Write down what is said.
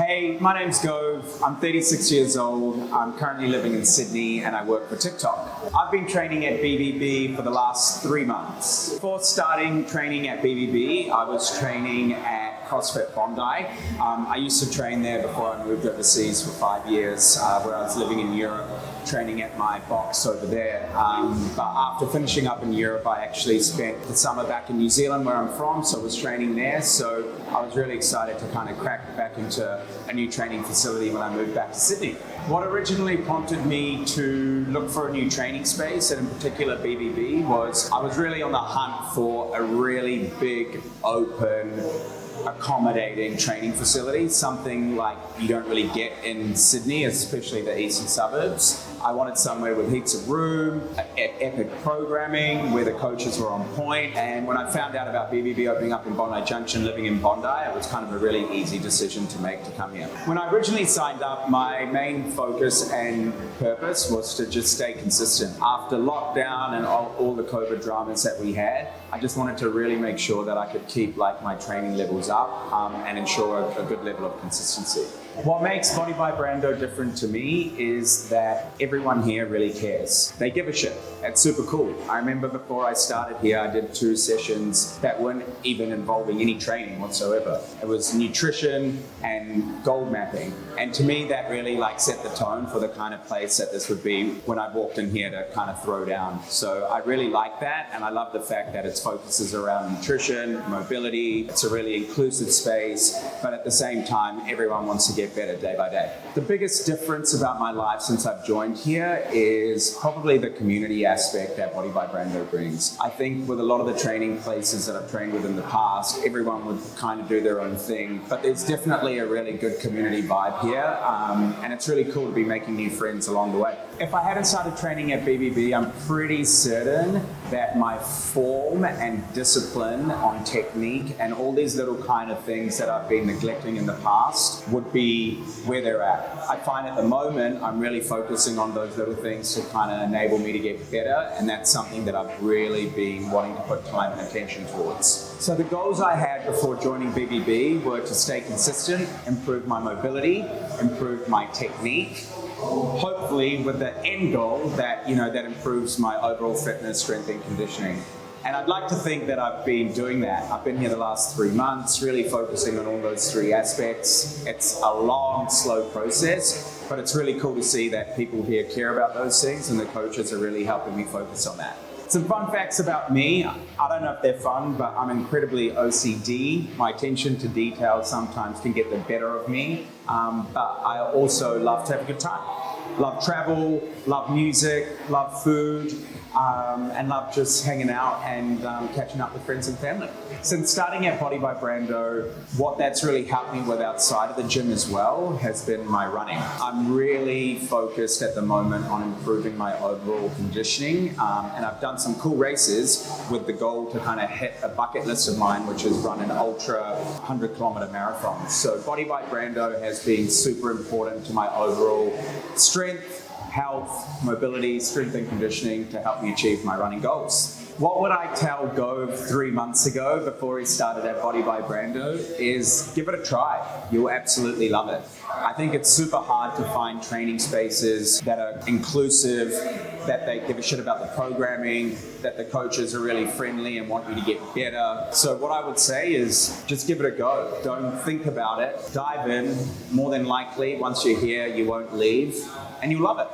Hey, my name's Gove. I'm 36 years old. I'm currently living in Sydney and I work for TikTok. I've been training at BBB for the last 3 months. Before starting training at BBB, I was training at Crossfit Bondi. I used to train there before I moved overseas for 5 years, where I was living in Europe, training at my box over there. But after finishing up in Europe, I actually spent the summer back in New Zealand, where I'm from, so I was training there. So I was really excited to kind of crack back into a new training facility when I moved back to Sydney. What originally prompted me to look for a new training space, and in particular BBB, was I was really on the hunt for a really big, open, accommodating training facility, something like you don't really get in Sydney, especially the eastern suburbs. I wanted somewhere with heaps of room, epic programming, where the coaches were on point. And when I found out about BBB opening up in Bondi Junction, living in Bondi, it was kind of a really easy decision to make to come here. When I originally signed up, my main focus and purpose was to just stay consistent. After lockdown and all the COVID dramas that we had, I just wanted to really make sure that I could keep my training levels up and ensure a good level of consistency. What makes Body by Brando different to me is that everyone here really cares. They give a shit. It's super cool. I remember before I started here, I did 2 sessions that weren't even involving any training whatsoever. It was nutrition and goal mapping. And to me, that really set the tone for the kind of place that this would be when I walked in here to kind of throw down. So I really like that, and I love the fact that its focuses around nutrition, mobility. It's a really inclusive space, but at the same time, everyone wants to get better day by day. The biggest difference about my life since I've joined here is probably the community aspect that Body by Brando brings. I think with a lot of the training places that I've trained with in the past, everyone would kind of do their own thing, but there's definitely a really good community vibe here, and it's really cool to be making new friends along the way. If I hadn't started training at BBB, I'm pretty certain that my form and discipline on technique and all these little kind of things that I've been neglecting in the past would be where they're at. I find at the moment I'm really focusing on those little things to kind of enable me to get better, and that's something that I've really been wanting to put time and attention towards. So the goals I had before joining BBB were to stay consistent, improve my mobility, improve my technique, hopefully with the end goal that that improves my overall fitness, strength and conditioning. And I'd like to think that I've been doing that. I've been here the last 3 months, really focusing on all those 3 aspects. It's a long, slow process, but it's really cool to see that people here care about those things, and the coaches are really helping me focus on that. Some fun facts about me. I don't know if they're fun, but I'm incredibly OCD. My attention to detail sometimes can get the better of me, but I also love to have a good time. Love travel, love music, love food, and love just hanging out and catching up with friends and family. Since starting at Body by Brando, what that's really helped me with outside of the gym as well has been my running. I'm really focused at the moment on improving my overall conditioning, and I've done some cool races with the goal to kind of hit a bucket list of mine, which is run an ultra 100-kilometer marathon. So Body by Brando has been super important to my overall strength, health, mobility, strength and conditioning to help me achieve my running goals. What would I tell Gove 3 months ago before he started at Body by Brando is give it a try. You'll absolutely love it. I think it's super hard to find training spaces that are inclusive, that they give a shit about the programming, that the coaches are really friendly and want you to get better. So what I would say is just give it a go. Don't think about it. Dive in. More than likely, once you're here, you won't leave, and you'll love it.